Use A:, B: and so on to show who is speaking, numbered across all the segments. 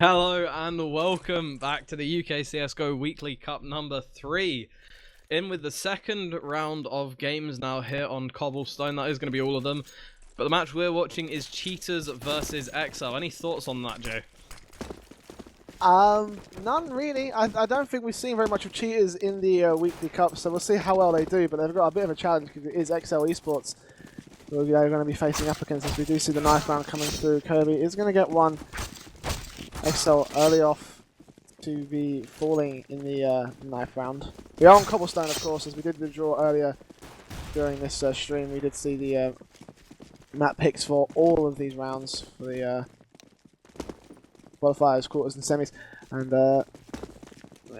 A: Hello and welcome back to the UK CSGO Weekly Cup number 3. In with the second round of games now here on Cobblestone. That is going to be all of them. But the match we're watching is Cheaters versus exceL. Any thoughts on that, Joe?
B: None really. I don't think we've seen very much of Cheaters in the Weekly Cup, so we'll see how well they do. But they've got a bit of a challenge because it is exceL eSports who they're going to be facing up against, as we do see the knife round coming through. Kirby is going to get one. exceL early off to be falling in the knife round. We are on Cobblestone, of course, as we did the draw earlier during this stream. We did see the map picks for all of these rounds for the qualifiers, quarters, and semis. And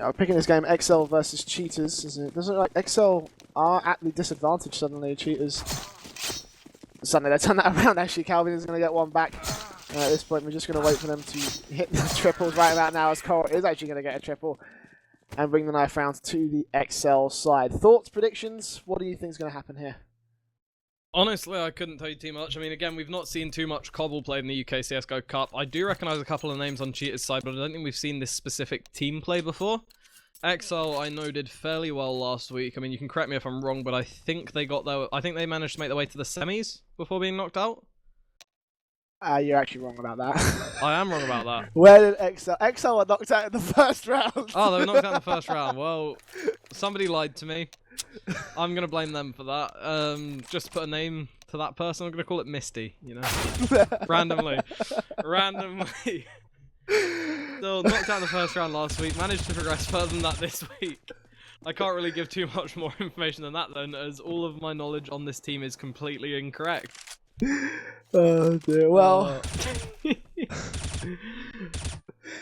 B: I'm picking this game exceL versus Cheaters. It doesn't look like exceL are at the disadvantage suddenly. Cheaters suddenly they turn that around. Actually, Calvin is going to get one back. At this point, we're just going to wait for them to hit the triples right about now, as Cole is actually going to get a triple and bring the knife round to the exceL side. Thoughts, predictions? What do you think is going to happen here?
A: Honestly, I couldn't tell you too much. I mean, again, we've not seen too much Cobble played in the UK CSGO Cup. I do recognise a couple of names on Cheaters' side, but I don't think we've seen this specific team play before. exceL, I know, did fairly well last week. I mean, you can correct me if I'm wrong, but I think they got their... I think they managed to make their way to the semis before being knocked out.
B: You're actually wrong about that.
A: I am wrong about that.
B: Where did exceL? exceL were knocked out in the first round.
A: Oh, they were knocked out in the first round. Well, somebody lied to me. I'm going to blame them for that. Just to put a name to that person, I'm going to call it Misty, you know. Randomly. Still knocked out in the first round last week. Managed to progress further than that this week. I can't really give too much more information than that then, as all of my knowledge on this team is completely incorrect.
B: Oh dear, well...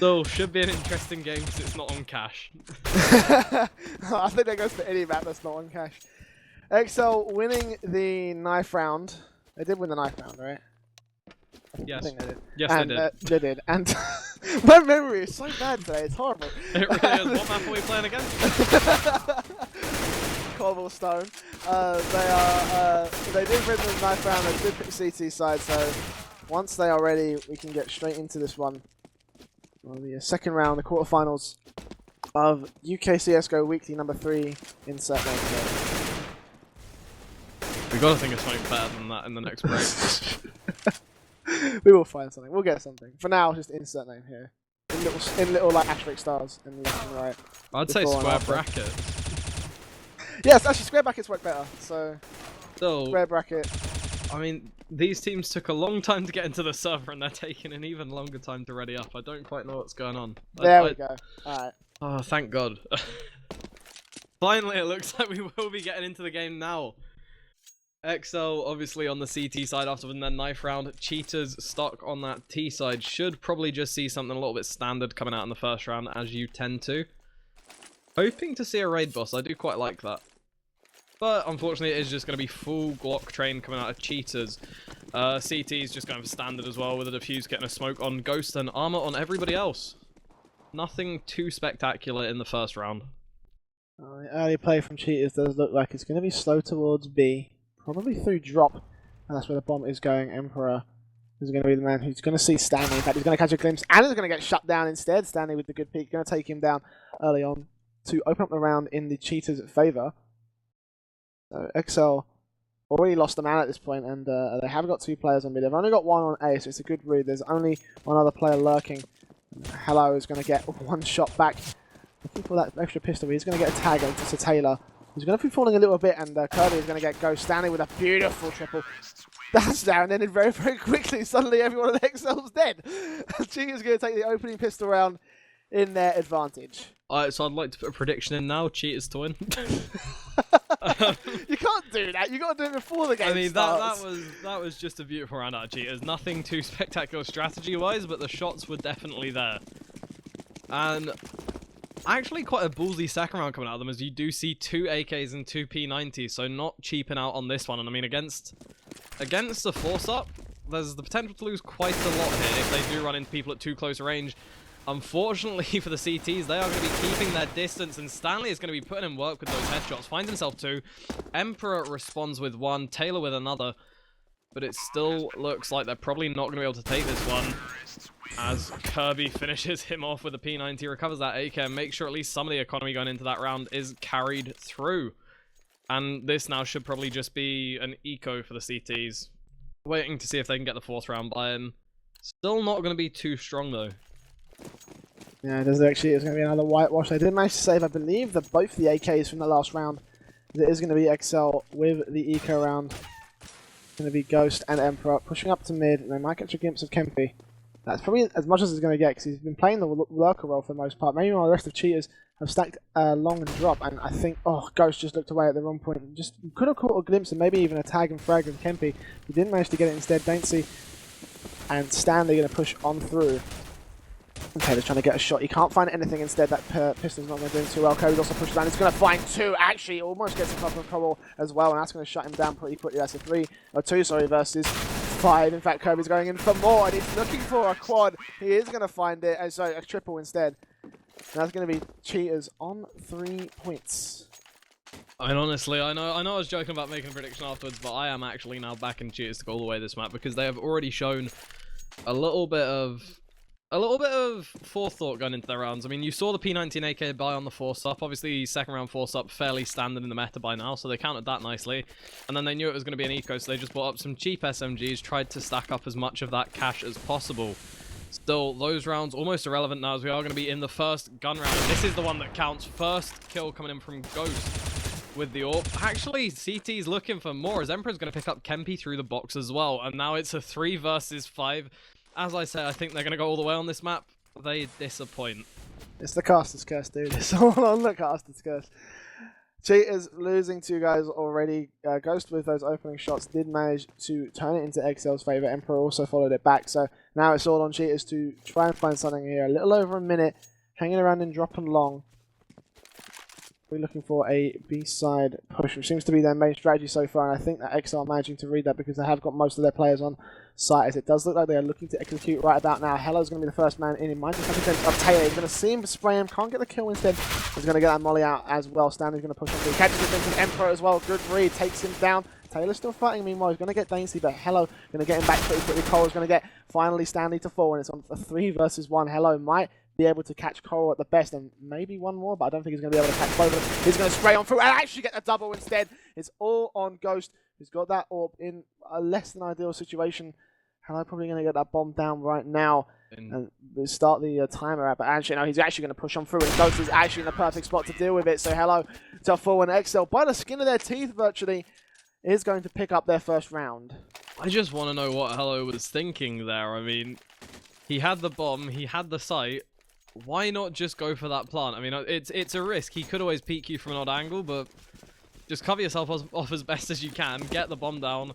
A: So, should be an interesting game because it's not on cash.
B: I think that goes for any map that's not on cash. exceL winning the knife round. They did win the knife round, right?
A: Yes.
B: I think they did.
A: Yes,
B: and,
A: they did.
B: They did. And my memory is so bad today, it's horrible.
A: It really is. What map are we playing again?
B: Cobblestone. They did win the knife round, they did pick CT side, so once they are ready, we can get straight into this one. On the second round, the quarterfinals of UK CSGO Weekly number 3 insert name.
A: We gotta think of something better than that in the next break.
B: We will find something. We'll get something. For now, just insert name here. In little like asterisk stars in the left and right.
A: I'd say square brackets.
B: Yes, actually square brackets work better. So square bracket.
A: I mean, these teams took a long time to get into the server, and they're taking an even longer time to ready up. I don't quite know what's going on.
B: There we go. Alright.
A: Oh, thank God. Finally, it looks like we will be getting into the game now. exceL, obviously, on the CT side after winning their knife round. Cheaters stuck on that T side. Should probably just see something a little bit standard coming out in the first round, as you tend to. Hoping to see a raid boss. I do quite like that. But unfortunately, it is just going to be full Glock train coming out of Cheaters. CT is just going for standard as well, with a defuse getting a smoke on Ghost and armor on everybody else. Nothing too spectacular in the first round.
B: The early play from Cheaters does look like it's going to be slow towards B. Probably through drop. And that's where the bomb is going. Emperor is going to be the man who's going to see Stanley. In fact, he's going to catch a glimpse and is going to get shut down instead. Stanley with the good peek. Going to take him down early on to open up the round in the Cheaters' favour. exceL already lost a man at this point, and they have got 2 players on mid. They've only got 1 on A, so it's a good read. There's only 1 other player lurking. Hello is going to get 1 shot back. Looking for that extra pistol. He's going to get a tag to Taylor. He's going to be falling a little bit, and Kirby is going to get Ghost. Stanley with a beautiful triple. That's down, and then very, very quickly, suddenly everyone at exceL's dead. Cheaters going to take the opening pistol round in their advantage.
A: So I'd like to put a prediction in now. Cheaters to win.
B: You can't do that. You got to do it before the game.
A: I mean,
B: starts.
A: that was just a beautiful round out of Cheaters. Nothing too spectacular strategy-wise, but the shots were definitely there. And actually quite a ballsy second round coming out of them, as you do see 2 AKs and 2 P90s, so not cheaping out on this one. And I mean, against the force-up, there's the potential to lose quite a lot here if they do run into people at too close a range. Unfortunately for the CTs, they are going to be keeping their distance, and Stanley is going to be putting in work with those headshots. Finds himself 2. Emperor responds with 1. Taylor with another. But it still looks like they're probably not going to be able to take this one. As Kirby finishes him off with a P90, recovers that AK, and makes sure at least some of the economy going into that round is carried through. And this now should probably just be an eco for the CTs. Waiting to see if they can get the 4th round buy-in. Still not going to be too strong though.
B: Yeah, there's actually going to be another whitewash. They did manage to save, I believe, both the AKs from the last round. There is going to be exceL with the eco round. It's going to be Ghost and Emperor pushing up to mid, and they might catch a glimpse of Kempy. That's probably as much as he's going to get, because he's been playing the lurker role for the most part. Maybe while the rest of Cheaters have stacked long and drop, and I think, oh, Ghost just looked away at the wrong point. And just could have caught a glimpse and maybe even a tag and frag of Kempy. He didn't manage to get it instead. Dainty and Stanley going to push on through. And Taylor's trying to get a shot. He can't find anything instead. That pistol's not going to do too well. Kobe's also pushed down. He's going to find 2. Actually, almost gets a couple of Coral as well, and that's going to shut him down pretty quickly. That's a 2 versus 5. In fact, Kobe's going in for more, and he's looking for a quad. He is going to find it. And sorry, a triple instead. And that's going to be Cheaters on 3 points.
A: And honestly, I know I was joking about making a prediction afterwards, but I am actually now backing Cheaters to go all the way this map, because they have already shown a little bit of forethought going into their rounds. I mean, you saw the P19 AK buy on the 4-up. Obviously, 2nd round 4-up fairly standard in the meta by now, so they countered that nicely. And then they knew it was going to be an eco, so they just bought up some cheap SMGs, tried to stack up as much of that cash as possible. Still, those rounds almost irrelevant now, as we are going to be in the first gun round. And this is the one that counts. First kill coming in from Ghost with the AWP. Actually, CT's looking for more, as Emperor's going to pick up Kempy through the box as well. And now it's a 3 versus 5. As I say, I think they're going to go all the way on this map. They disappoint.
B: It's the caster's curse, dude. It's all on the caster's curse. Cheaters losing 2 guys already. Ghost with those opening shots did manage to turn it into exceL's favour. Emperor also followed it back. So now it's all on Cheaters to try and find something here. A little over a minute. Hanging around and dropping long. We're looking for a B-side push, which seems to be their main strategy so far, and I think that exceL are managing to read that, because they have got most of their players on site, as it does look like they are looking to execute right about now. Hello's going to be the first man in. He might just have to defense of Taylor. He's going to see him spray him, can't get the kill instead. He's going to get that molly out as well. Stanley's going to push on through. Catches the defense of Emperor as well. Good read, takes him down. Taylor's still fighting meanwhile. He's going to get Dainty, but Hello going to get him back pretty quickly. Cole's going to get finally Stanley to fall, and it's on a 3 versus 1. Hello might be able to catch Coral at the best, and maybe one more, but I don't think he's going to be able to catch both of them. He's going to spray on through and actually get the double instead. It's all on Ghost, who's got that AWP in a less than ideal situation. Hello probably going to get that bomb down right now and start the timer out, but actually no, he's actually going to push on through, and Ghost is actually in the perfect spot to deal with it. So Hello to full, and exceL by the skin of their teeth virtually is going to pick up their first round.
A: I just want to know what Hello was thinking there. I mean, he had the bomb, he had the sight. Why not just go for that plant? I mean, it's a risk. He could always peek you from an odd angle, but just cover yourself off as best as you can, get the bomb down,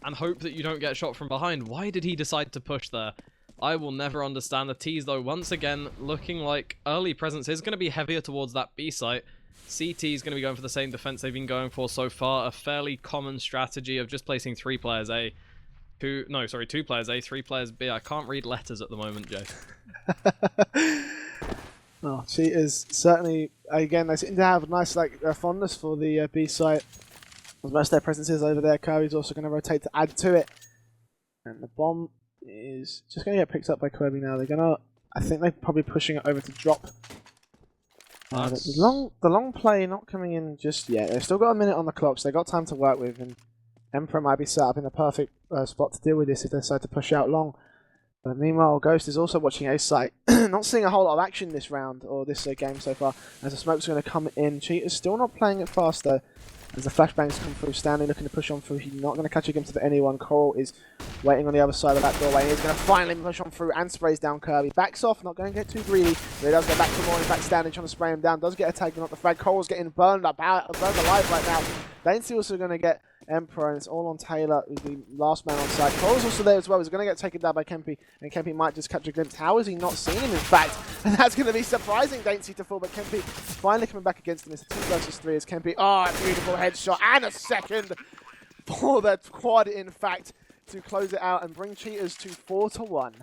A: and hope that you don't get shot from behind. Why did he decide to push there? I will never understand. The T's, though, once again, looking like early presence is going to be heavier towards that B site. CT is going to be going for the same defense they've been going for so far. A fairly common strategy of just placing 3 players A. 2 players A, 3 players B. I can't read letters at the moment, Jay.
B: Oh, Cheaters certainly, again, they seem to have a nice fondness for the B site. As most of their presence is over there, Kirby's also going to rotate to add to it. And the bomb is just going to get picked up by Kirby now. They're going to, I think they're probably pushing it over to drop. The long play not coming in just yet. They've still got a minute on the clock, so they've got time to work with. And Emperor might be set up in the perfect spot to deal with this if they decide to push out long. But meanwhile, Ghost is also watching A site. Not seeing a whole lot of action this round, or this game so far, as the smoke's going to come in. Cheaters still not playing it fast though, as the flashbangs come through. Stanley looking to push on through. He's not going to catch a glimpse of anyone. Coral is waiting on the other side of that doorway. He's going to finally push on through and sprays down Kirby. Backs off, not going to get too greedy. But he does get back for more. In fact, Stanley trying to spray him down. Does get a tag, but not the frag. Coral's getting burned alive right now. Dainty also going to get Emperor, and it's all on Taylor, who's the last man on site. Coral's also there as well. He's going to get taken down by Kempy, and Kempy might just catch a glimpse. How has he not seen him, in fact? And that's going to be surprising Dainty to fall, but Kempy finally coming back against him. It's a 2 versus 3 as Kempy. Oh, a beautiful headshot, and a second for the quad, in fact, to close it out and bring Cheaters to 4-1.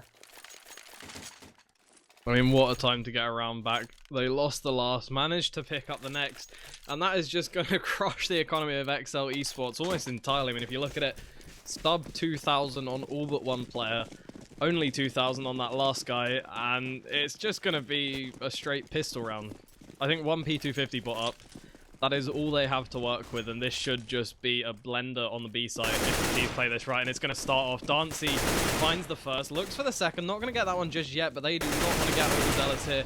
A: I mean, what a time to get around back. They lost the last, managed to pick up the next, and that is just going to crush the economy of exceL eSports almost entirely. I mean, if you look at it, sub 2,000 on all but one player. Only 2,000 on that last guy, and it's just going to be a straight pistol round. I think one P250 bot up. That is all they have to work with, and this should just be a blender on the B side if the teams play this right. And it's going to start off. Dancy finds the first, looks for the second. Not going to get that one just yet, but they do not want to get overzealous here.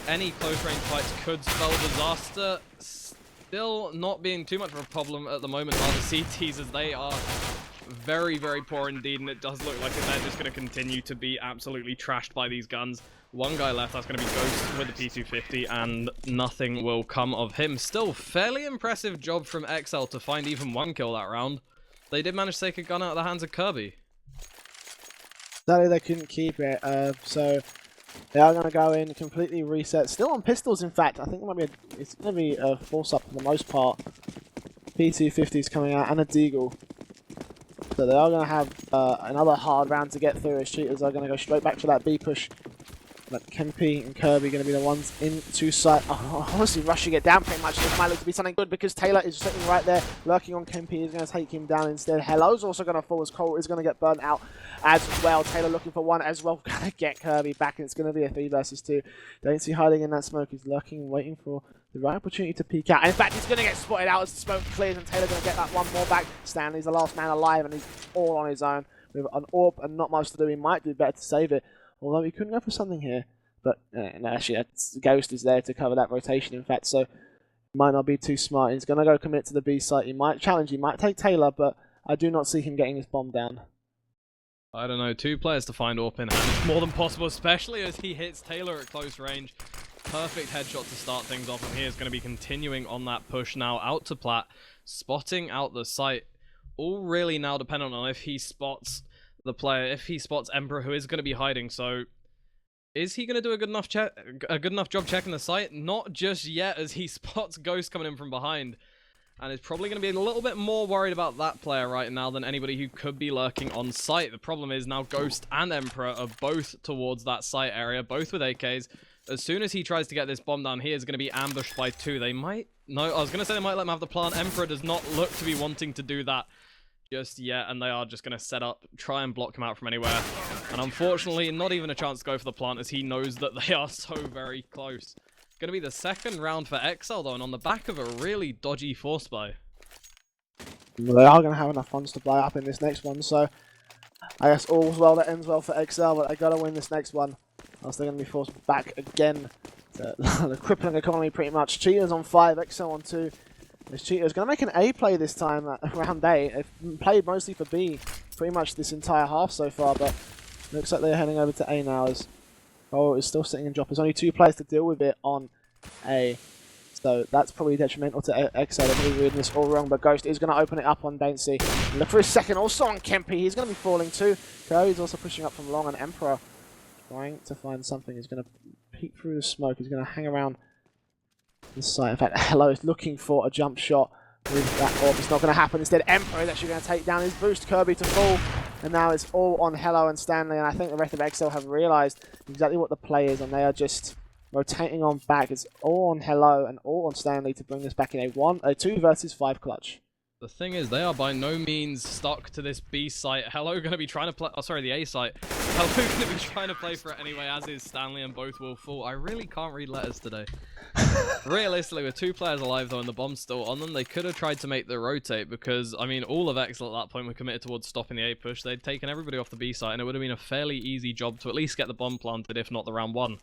A: Any close range fights could spell disaster. Still not being too much of a problem at the moment are the CTs, as they are very, very poor indeed, and it does look like they're just going to continue to be absolutely trashed by these guns. One guy left, that's going to be Ghost with the P250, and nothing will come of him. Still, fairly impressive job from exceL to find even one kill that round. They did manage to take a gun out of the hands of Kirby.
B: Sadly, they couldn't keep it, so they are going to go in, completely reset. Still on pistols, in fact. I think it's going to be a force-up for the most part. P250's coming out, and a Deagle. So they are going to have another hard round to get through, as Cheaters are going to go straight back to that B push. But Kempy and Kirby going to be the ones into sight. Oh, honestly, rushing it down pretty much. This might look to be something good because Taylor is sitting right there, lurking on Kempy. He's going to take him down instead. Hello's also going to fall as Cole is going to get burnt out as well. Taylor looking for one as well. Going to get Kirby back, and it's going to be a 3 versus 2. Don't see hiding in that smoke. He's lurking and waiting for the right opportunity to peek out. In fact, he's going to get spotted out as the smoke clears, and Taylor's going to get that one more back. Stanley's the last man alive, and he's all on his own. With an AWP and not much to do, he might do better to save it. Although he couldn't go for something here. But no, actually, Ghost is there to cover that rotation, in fact, so might not be too smart. He's going to go commit to the B site. He might challenge, he might take Taylor, but I do not see him getting this bomb down.
A: I don't know, 2 players to find AWP in hand. It's more than possible, especially as he hits Taylor at close range. Perfect headshot to start things off, and he is going to be continuing on that push now out to Plat, spotting out the site. All really now dependent on if he spots the player, if he spots Emperor, who is going to be hiding, so is he going to do a good enough job checking the site? Not just yet, as he spots Ghost coming in from behind. And is probably going to be a little bit more worried about that player right now than anybody who could be lurking on site. The problem is now Ghost and Emperor are both towards that site area, both with AKs. As soon as he tries to get this bomb down, he is going to be ambushed by 2. They might... No, I was going to say they might let him have the plant. Emperor does not look to be wanting to do that just yet, and they are just going to set up, try and block him out from anywhere. And unfortunately, not even a chance to go for the plant, as he knows that they are so very close. Going to be the second round for exceL, though, and on the back of a really dodgy force buy.
B: Well, they are going to have enough funds to buy up in this next one, so I guess all's well that ends well for exceL, but they got to win this next one, else they're going to be forced back again. The crippling economy, pretty much. Cheaters on 5, exceL on 2. This Cheaters going to make an A play this time, round A. They've played mostly for B pretty much this entire half so far, but looks like they're heading over to A now, as Cole is still sitting in drop. There's only 2 players to deal with it on A, so that's probably detrimental to exceL. They're probably reading this all wrong, but Ghost is going to open it up on Dancy. Look for his second, also on Kempy. He's going to be falling too. Curry's also pushing up from long, and Emperor trying to find something. He's going to peek through the smoke. He's going to hang around the site. In fact, Hello is looking for a jump shot with that AWP. It's not going to happen. Instead, Emperor is actually going to take down his boost. Kirby to fall. And now it's all on Hello and Stanley. And I think the rest of exceL have realised exactly what the play is. And they are just rotating on back. It's all on Hello and all on Stanley to bring us back in a 2 versus 5 clutch.
A: The thing is, they are by no means stuck to this B site. Hello going to be trying to play... Oh, sorry, the A site. Hello going to be trying to play for it anyway, as is Stanley, and both will fall. I really can't read letters today. Realistically, with 2 players alive, though, and the bomb's still on them, they could have tried to make the rotate, because, I mean, all of exceL at that point were committed towards stopping the A push. They'd taken everybody off the B site, and it would have been a fairly easy job to at least get the bomb planted, if not the round 1.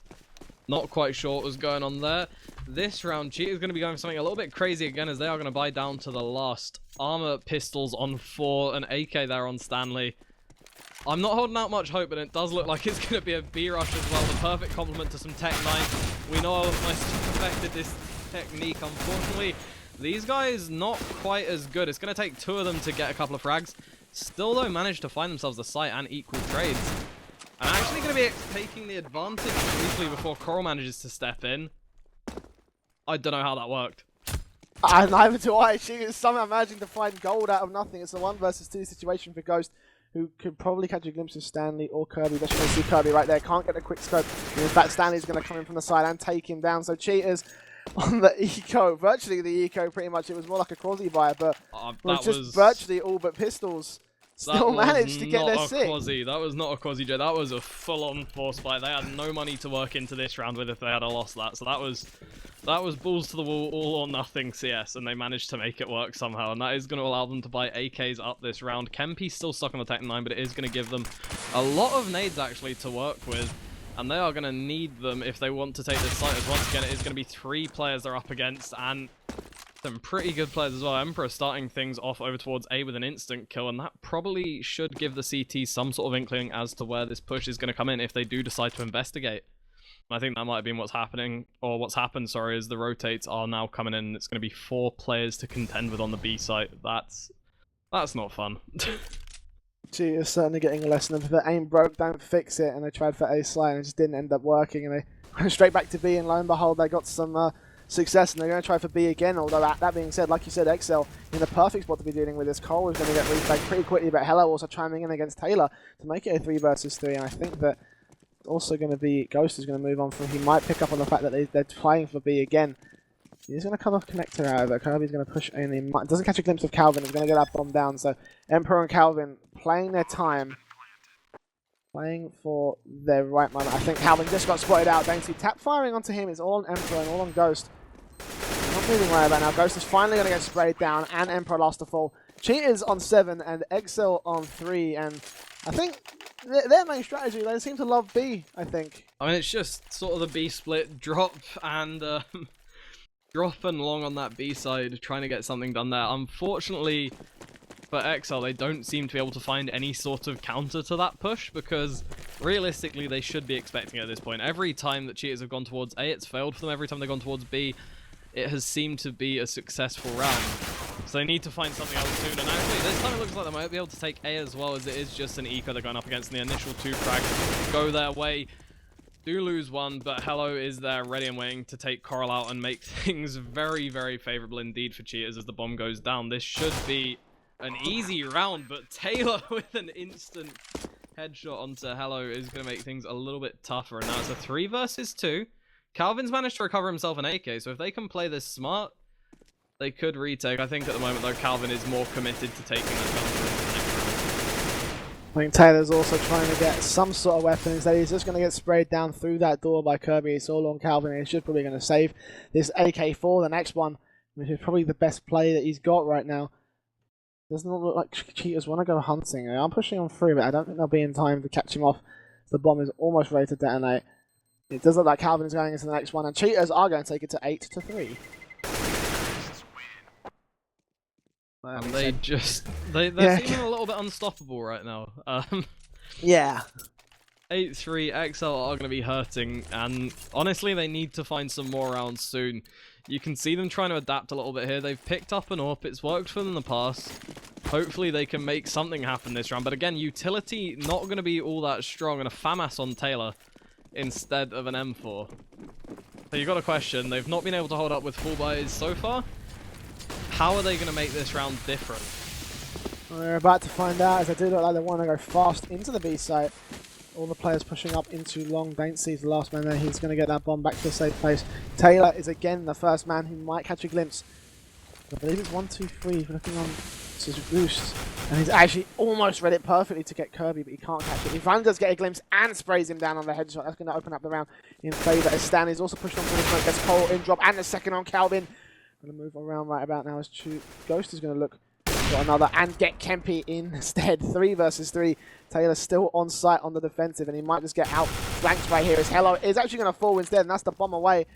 A: Not quite sure what was going on there. This round, Cheetah's going to be going for something a little bit crazy again, as they are going to buy down to the last. Armor pistols on 4, an AK there on Stanley. I'm not holding out much hope, but it does look like it's going to be a B rush as well. The perfect complement to some Tech 9. We know how much affected this technique. Unfortunately, these guys not quite as good. It's going to take 2 of them to get a couple of frags. Still, though, managed to find themselves the site and equal trades. I'm actually going to be taking the advantage briefly before Coral manages to step in. I don't know how that worked.
B: Neither do I. She is somehow managing to find gold out of nothing. It's a 1 versus 2 situation for Ghost, who could probably catch a glimpse of Stanley or Kirby. But you can see Kirby right there. Can't get a quick scope. And in fact, Stanley's going to come in from the side and take him down. So Cheaters on the eco. Virtually the eco, pretty much. It was more like a quasi buy, but it was just virtually all but pistols. still managed to get their sick.
A: That was not a quasi J. That was a full-on force fight. They had no money to work into this round with if they had lost that. So that was balls to the wall, all or nothing CS, and they managed to make it work somehow. And that is going to allow them to buy AKs up this round. Kempi's still stuck on the Tech 9, but it is going to give them a lot of nades actually to work with. And they are going to need them if they want to take this site. As once again, it is going to be 3 players they're up against, and some pretty good players as well. Emperor starting things off over towards A with an instant kill, and that probably should give the CT some sort of inkling as to where this push is going to come in if they do decide to investigate. I think that might have been what's happening, or what's happened, sorry, is the rotates are now coming in. It's going to be 4 players to contend with on the B site. That's not fun.
B: Cheetah's certainly getting a lesson. If the aim broke, don't fix it. And they tried for A slide and it just didn't end up working. And they went straight back to B, and lo and behold, they got some success. And they're going to try for B again. Although that being said, like you said, exceL in the perfect spot to be dealing with this. Cole is going to get reflagged pretty quickly, but hello also chiming in against Taylor to make it a 3 versus 3. And I think that also going to be Ghost is going to move on from. He might pick up on the fact that they're playing for B again. He's going to come off connector, however. Kirby's going to push in. He doesn't catch a glimpse of Calvin. He's going to get that bomb down. So Emperor and Calvin playing their time. Playing for their right moment. I think Calvin just got spotted out. Dainty tap firing onto him. It's all on Emperor and all on Ghost. Not moving right about now. Ghost is finally going to get sprayed down. And Emperor lost to fall. Cheaters on 7 and exceL on 3. And I think their main strategy, they seem to love B, I think.
A: I mean, it's just sort of the B split, drop and long on that B side, trying to get something done there. Unfortunately for exceL, they don't seem to be able to find any sort of counter to that push, because realistically they should be expecting it at this point. Every time that cheaters have gone towards A, it's failed for them. Every time they've gone towards B, it has seemed to be a successful round. So they need to find something else soon. And actually, this time it looks like they might be able to take A as well, as it is just an eco they're going up against. And the initial 2 frags go their way. Do lose one, but Hello is there ready and waiting to take Coral out and make things very, very favorable indeed for cheaters as the bomb goes down. This should be an easy round, but Taylor with an instant headshot onto Hello is going to make things a little bit tougher. And now it's a 3 versus 2. Calvin's managed to recover himself an AK, so if they can play this smart, they could retake. I think at the moment, though, Calvin is more committed to taking that counter.
B: I think Taylor's also trying to get some sort of weapon. Instead, he's just going to get sprayed down through that door by Kirby. It's all on Calvin, and he's just probably going to save this AK-4, the next one, which is probably the best play that he's got right now. Doesn't look like cheaters want to go hunting. I'm pushing on through, but I don't think they'll be in time to catch him off. The bomb is almost ready to detonate. It does look like Calvin is going into the next one, and cheaters are going to take it to 8-3.
A: And they're seeming a little bit unstoppable right now.
B: Yeah.
A: 8-3, exceL are going to be hurting, and honestly, they need to find some more rounds soon. You can see them trying to adapt a little bit here. They've picked up an AWP. It's worked for them in the past. Hopefully, they can make something happen this round. But again, utility not going to be all that strong, and a FAMAS on Taylor instead of an M4. So you've got a question. They've not been able to hold up with full buys so far. How are they going to make this round different?
B: We're about to find out, as they do look like they want to go fast into the B site. All the players pushing up into long. Dainty's the last man there. He's going to get that bomb back to a safe place. Taylor is again the first man who might catch a glimpse. I believe it's 1, 2, 3. Looking on to Boost. And he's actually almost read it perfectly to get Kirby, but he can't catch it. He finally does get a glimpse and sprays him down on the headshot. That's going to open up the round in favour. As Stanley's also pushed on for the smoke. Gets Cole in drop and the second on Calvin. Going to move around right about now as Ghost is going to look for another and get Kempi instead. 3 versus 3. Taylor still on site on the defensive, and he might just get outflanked right here as Hello is actually going to fall instead, and that's the bomb away.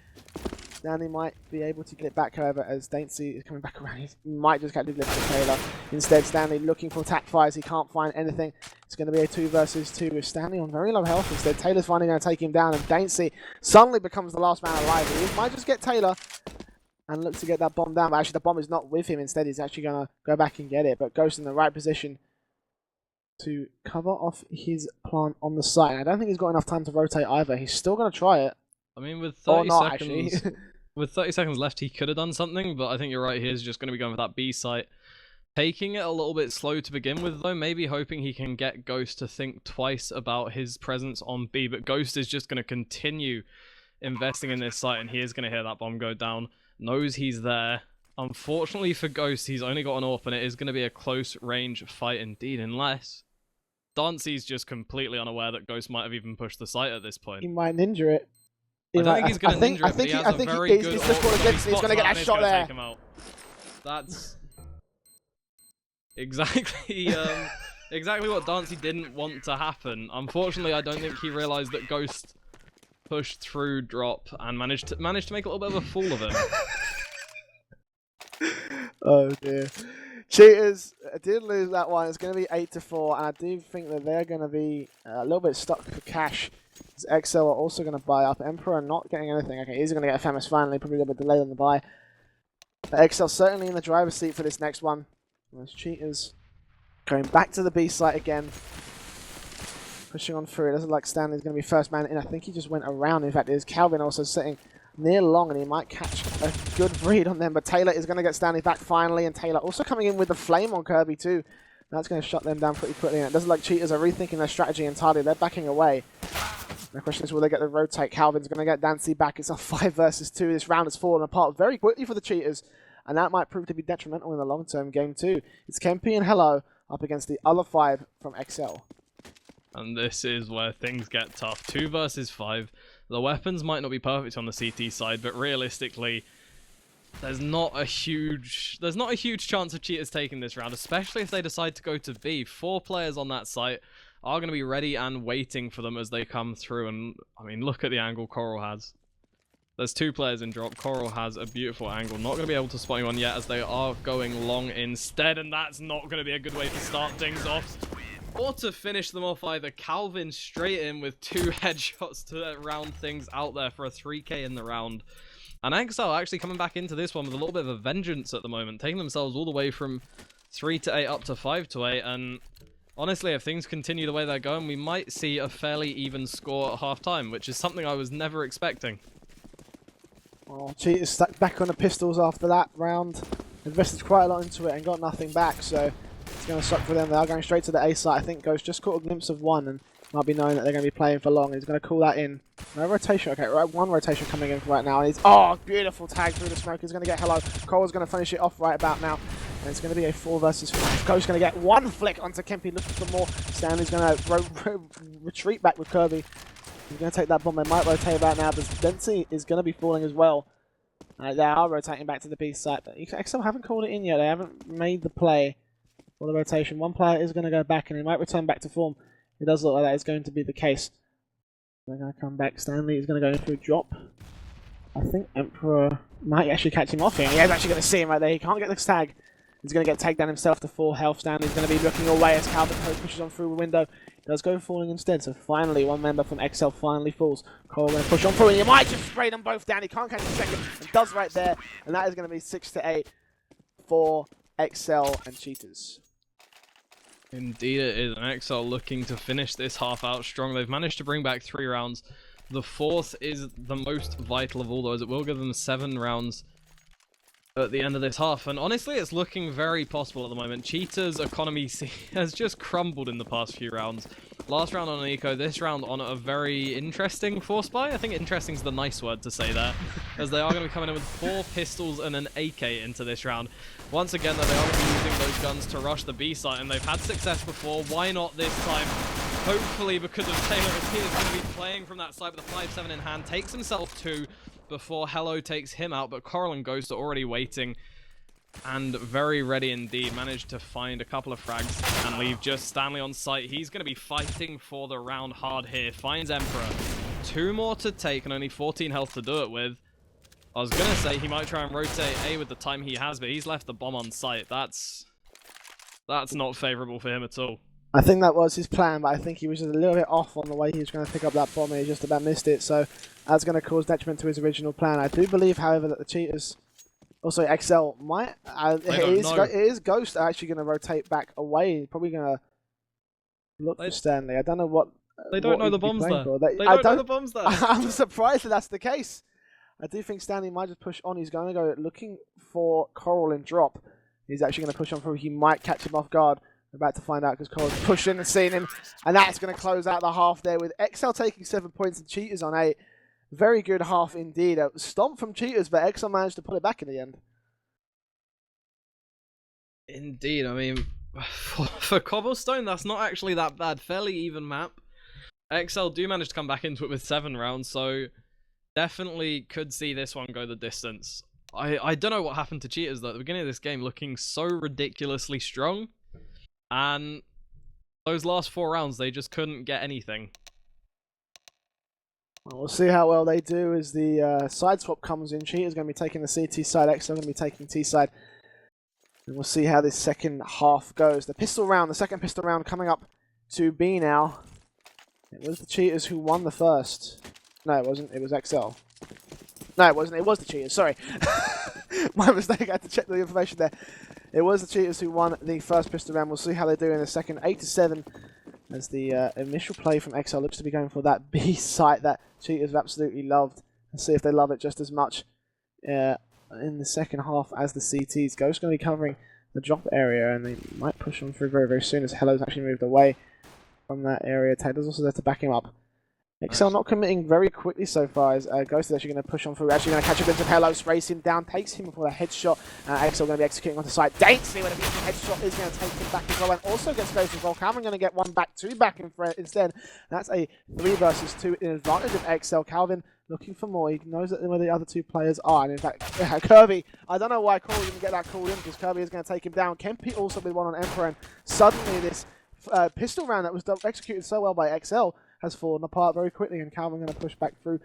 B: Stanley might be able to get back, however, as Dainty is coming back around. He might just catch a glimpse of Taylor. Instead, Stanley looking for attack fires. He can't find anything. It's going to be a 2 versus 2 with Stanley on very low health. Instead, Taylor's finally going to take him down, and Dainty suddenly becomes the last man alive. He might just get Taylor and look to get that bomb down, but actually the bomb is not with him. Instead, he's actually going to go back and get it, but Ghost in the right position to cover off his plant on the site. And I don't think he's got enough time to rotate either. He's still going to try it.
A: I mean, with 30 seconds, with 30 seconds left, he could have done something, but I think you're right. He's just going to be going for that B site. Taking it a little bit slow to begin with, though, maybe hoping he can get Ghost to think twice about his presence on B, but Ghost is just going to continue investing in this site, and he is going to hear that bomb go down. Knows he's there, Unfortunately for Ghost, he's only got an AWP, and it is going to be a close range fight indeed, unless Dancy's just completely unaware that Ghost might have even pushed the site at this point.
B: He might ninja it.
A: I don't think he's going to ninja it, but he has a very good
B: he's just caught against it. He's going to get that shot there.
A: Take him out. That's exactly exactly what Dancy didn't want to happen. Unfortunately, I don't think he realized that Ghost pushed through drop and managed to make a little bit of a fool of him.
B: Oh dear. Cheaters did lose that one. It's going to be 8-4, and I do think that they're going to be a little bit stuck for cash. exceL are also going to buy up. Emperor not getting anything. Okay, he's going to get a famous finally, probably a little bit delayed on the buy. But exceL certainly in the driver's seat for this next one. Those Cheaters going back to the B site again. Pushing on through. It doesn't look like Stanley's going to be first man in. I think he just went around. In fact, it is Calvin also sitting near long, and he might catch a good read on them. But Taylor is going to get Stanley back finally, and Taylor also coming in with the flame on Kirby too. That's going to shut them down pretty quickly, and it doesn't look like Cheaters are rethinking their strategy entirely. They're backing away. The question is, will they get the rotate? Calvin's going to get Dancy back. It's a 5 versus 2. This round has fallen apart very quickly for the Cheaters, and that might prove to be detrimental in the long-term game too. It's Kempi and Hello up against the other 5 from exceL.
A: And this is where things get tough. 2 versus 5. The weapons might not be perfect on the CT side, but realistically, there's not a huge chance of Cheaters taking this round, especially if they decide to go to B. 4 players on that site are going to be ready and waiting for them as they come through. And I mean, look at the angle Coral has. There's 2 players in drop. Coral has a beautiful angle. Not going to be able to spot anyone yet, as they are going long instead, and that's not going to be a good way to start things off. Or to finish them off either. Calvin straight in with 2 headshots to round things out there for a 3k in the round. And exceL actually coming back into this one with a little bit of a vengeance at the moment, taking themselves all the way from 3 to 8 up to 5 to 8. And honestly, if things continue the way they're going, we might see a fairly even score at half-time, which is something I was never expecting.
B: Well, Cheaters stuck back on the pistols after that round. Invested quite a lot into it and got nothing back, so it's going to suck for them. They are going straight to the A site. I think Ghost just caught a glimpse of one and might be knowing that they're going to be playing for long. And he's going to call that in. No rotation. Okay, right, 1 rotation coming in right now. And he's, oh, beautiful tag through the smoke. He's going to get Hello. Cole's going to finish it off right about now. And it's going to be a 4 versus 5. Ghost's going to get 1 flick onto Kempi, looking for more. Stanley's going to retreat back with Kirby. He's going to take that bomb. They might rotate back now, but Dempsey is going to be falling as well. They are rotating back to the B site, but exceL haven't called it in yet. They haven't made the play for the rotation. 1 player is going to go back, and he might return back to form. It does look like that is going to be the case. They're going to come back. Stanley is going to go in for a drop. I think Emperor might actually catch him off here. He's actually going to see him right there. He can't get the tag. He's going to get tagged down himself to 4 health. Stanley's going to be looking away as Calvin pushes on through the window. He does go falling instead, so finally 1 member from exceL finally falls. Cole going to push on through, and he might just spray them both down. He can't catch the second, and does right there. And that is going to be 6 to 8 for exceL and Cheaters.
A: Indeed it is, and exceL looking to finish this half out strong. They've managed to bring back 3 rounds. The 4th is the most vital of all those. It will give them 7 rounds at the end of this half, and honestly it's looking very possible at the moment. Cheaters' economy has just crumbled in the past few rounds. Last round on an eco, this round on a very interesting force buy. I think interesting is the nice word to say there, as they are going to be coming in with 4 pistols and an AK into this round. Once again, though, they are going to be using those guns to rush the B site, and they've had success before. Why not this time? Hopefully, because of Taylor, as he is going to be playing from that side with a 5-7 in hand, takes himself 2 before Hello takes him out, but Coral and Ghost are already waiting and very ready indeed. Managed to find a couple of frags and leave just Stanley on site. He's going to be fighting for the round hard here. Finds Emperor. 2 more to take and only 14 health to do it with. I was going to say he might try and rotate A with the time he has, but he's left the bomb on site. That's not favorable for him at all.
B: I think that was his plan, but I think he was just a little bit off on the way he was going to pick up that bomb, and he just about missed it, so that's going to cause detriment to his original plan. I do believe, however, that the Cheaters, also exceL, might... it is Ghost actually going to rotate back away. Probably going to look for Stanley. I don't know what...
A: They don't know the bomb's there. They don't know the bomb's there.
B: I'm surprised that that's the case. I do think Stanley might just push on. He's going to go looking for Coral and drop. He's actually going to push on through. He might catch him off guard. We're about to find out because Coral's pushing and seeing him. And that's going to close out the half there with exceL taking 7 points and Cheaters on 8. Very good half indeed. A stomp from Cheaters, but exceL managed to put it back in the end.
A: Indeed, I mean, for Cobblestone, that's not actually that bad. Fairly even map. exceL do manage to come back into it with 7 rounds, so definitely could see this one go the distance. I don't know what happened to Cheaters, though. At the beginning of this game, looking so ridiculously strong, and those last 4 rounds, they just couldn't get anything.
B: Well, we'll see how well they do as the side swap comes in. Cheater's going to be taking the CT side, exceL going to be taking T side. And we'll see how this second half goes. The pistol round, the second pistol round coming up to B now. It was the Cheaters who won the first. No, it wasn't. It was exceL. No, it wasn't. It was the Cheaters. Sorry. My mistake. I had to check the information there. It was the Cheaters who won the first pistol round. We'll see how they do in the second. 8-7 as the initial play from exceL looks to be going for that B site that Cheaters have absolutely loved. Let's see if they love it just as much in the second half as the CTs. Ghost going to be covering the drop area, and they might push on through very, very soon as Hello's actually moved away from that area. Taylor's also there to back him up. exceL not committing very quickly so far as Ghost is actually going to push on through. Actually going to catch a glimpse of Hello, sprays him down, takes him for a headshot. exceL going to be executing on the side. Dainty with a beautiful headshot is going to take him back as well, and also gets Ghost as well. Calvin going to get one back, 2 back instead. That's a 3 versus 2 in advantage of exceL. Calvin looking for more. He knows that where the other 2 players are, and in fact, Kirby, I don't know why Corey didn't get that called in, because Kirby is going to take him down. Kempi also with one on Emperor, and suddenly this pistol round that was executed so well by exceL has fallen apart very quickly, and Calvin going to push back through.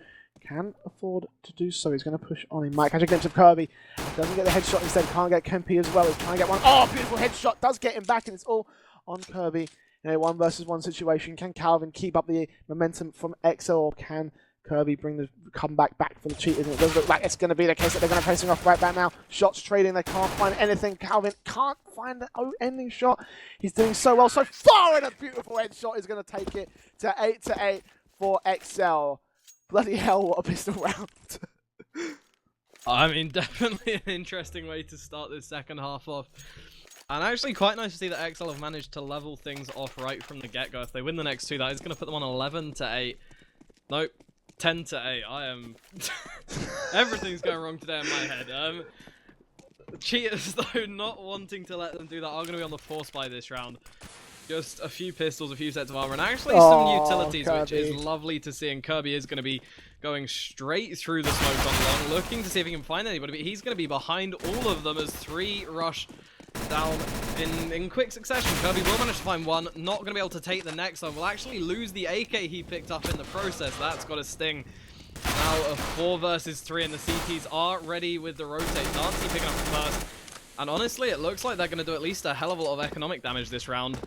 B: Can afford to do so. He's going to push on. He might catch a glimpse of Kirby. Doesn't get the headshot instead. Can't get Kempi as well. He's trying to get one. Oh, beautiful headshot. Does get him back, and it's all on Kirby in a 1 versus 1 situation. Can Calvin keep up the momentum from exceL, or can Kirby bring the comeback back for the Cheaters? And it does look like it's going to be the case that they're going to facing off right back now. Shots trading. They can't find anything. Calvin can't find the ending shot. He's doing so well so far, and a beautiful headshot is going to take it to 8-8 for exceL. Bloody hell, what a pistol round.
A: I mean, definitely an interesting way to start this second half off. And actually quite nice to see that exceL have managed to level things off right from the get-go. If they win the next 2, that is going to put them on 11-8. Nope. 10-8. I am... Everything's going wrong today in my head. Cheaters, though, not wanting to let them do that, are going to be on the force by this round. Just a few pistols, a few sets of armor, and actually some utilities, Kirby, which is lovely to see. And Kirby is going to be going straight through the smoke on long, looking to see if he can find anybody, but he's going to be behind all of them as 3 rush down in quick succession. Kirby will manage to find one, not going to be able to take the next one. Will actually lose the AK he picked up in the process. That's got a sting. Now a 4 versus 3, and the CTs are ready with the rotate. Nancy picking up the first. And honestly, it looks like they're going to do at least a hell of a lot of economic damage this round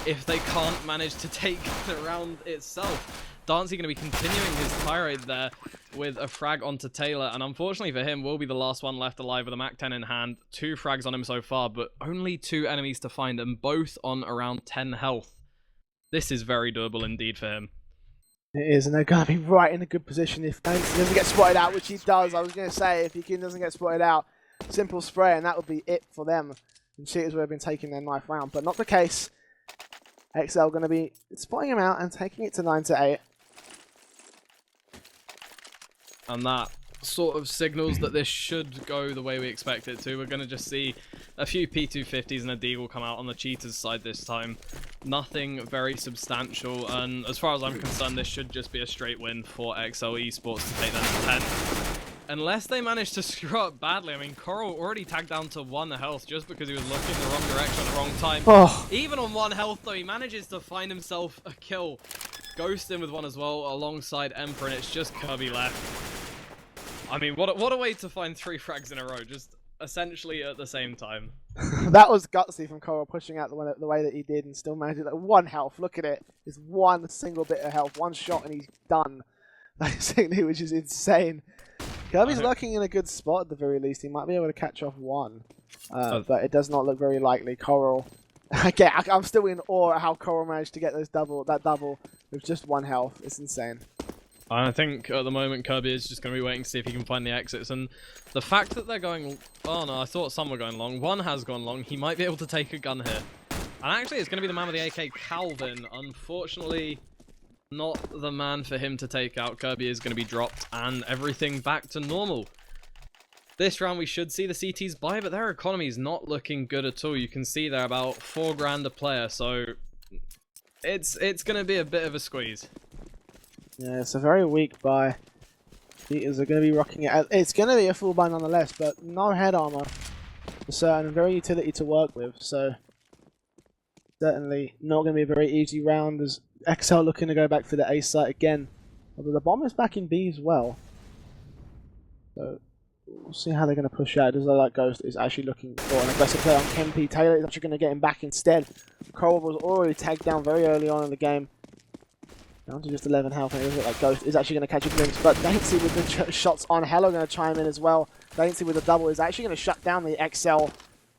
A: if they can't manage to take the round itself. Dancy going to be continuing his tirade there with a frag onto Taylor, and unfortunately for him, will be the last one left alive with a MAC-10 in hand. 2 frags on him so far, but only 2 enemies to find, and both on around 10 health. This is very doable indeed for him.
B: It is, and they're going to be right in a good position if Dancy doesn't get spotted out, which he does. I was going to say, if he doesn't get spotted out, simple spray, and that would be it for them. And Cheaters would have been taking their 9th round, but not the case. exceL going to be spotting him out and taking it to 9-8.
A: And that sort of signals that this should go the way we expect it to. We're going to just see a few P250s and a Deagle come out on the Cheaters side this time. Nothing very substantial, and as far as I'm concerned, this should just be a straight win for exceL eSports to take them to 10. Unless they manage to screw up badly. I mean, Coral already tagged down to 1 health just because he was looking the wrong direction at the wrong time. Oh. Even on 1 health, though, he manages to find himself a kill. Ghost in with 1 as well, alongside Emperor, and it's just Kirby left. I mean, what a way to find 3 frags in a row, just essentially at the same time.
B: That was gutsy from Coral, pushing out the way that he did and still managing like 1 health. Look at it. It's 1 single bit of health, 1 shot, and he's done. Basically, which is insane. Kirby's lurking in a good spot at the very least. He might be able to catch off 1, but it does not look very likely. Coral, again, I'm still in awe at how Coral managed to get that double with just 1 health. It's insane.
A: I think at the moment Kirby is just going to be waiting to see if he can find the exits, and the fact that they're going... Oh no, I thought some were going long. 1 has gone long. He might be able to take a gun here. And actually it's going to be the man with the AK, Calvin. Unfortunately, not the man for him to take out. Kirby is going to be dropped and everything back to normal. This round we should see the CTs buy, but their economy is not looking good at all. You can see they're about 4 grand a player, so it's going to be a bit of a squeeze.
B: Yeah, it's a very weak buy. Cheaters are going to be rocking it. It's going to be a full buy nonetheless, but no head armor for certain, and very utility to work with, so certainly not going to be a very easy round as exceL looking to go back for the A site again. Although the bomb is back in B as well. So we'll see how they're going to push out. It does look like Ghost is actually looking for an aggressive play on Kempi. Taylor is actually going to get him back instead. Coral was already tagged down very early on in the game. Down to just 11 health, and it looks like Ghost is actually going to catch a glimpse. But Dainty with the shots on exceL going to chime in as well. Dainty with the double is actually going to shut down the exceL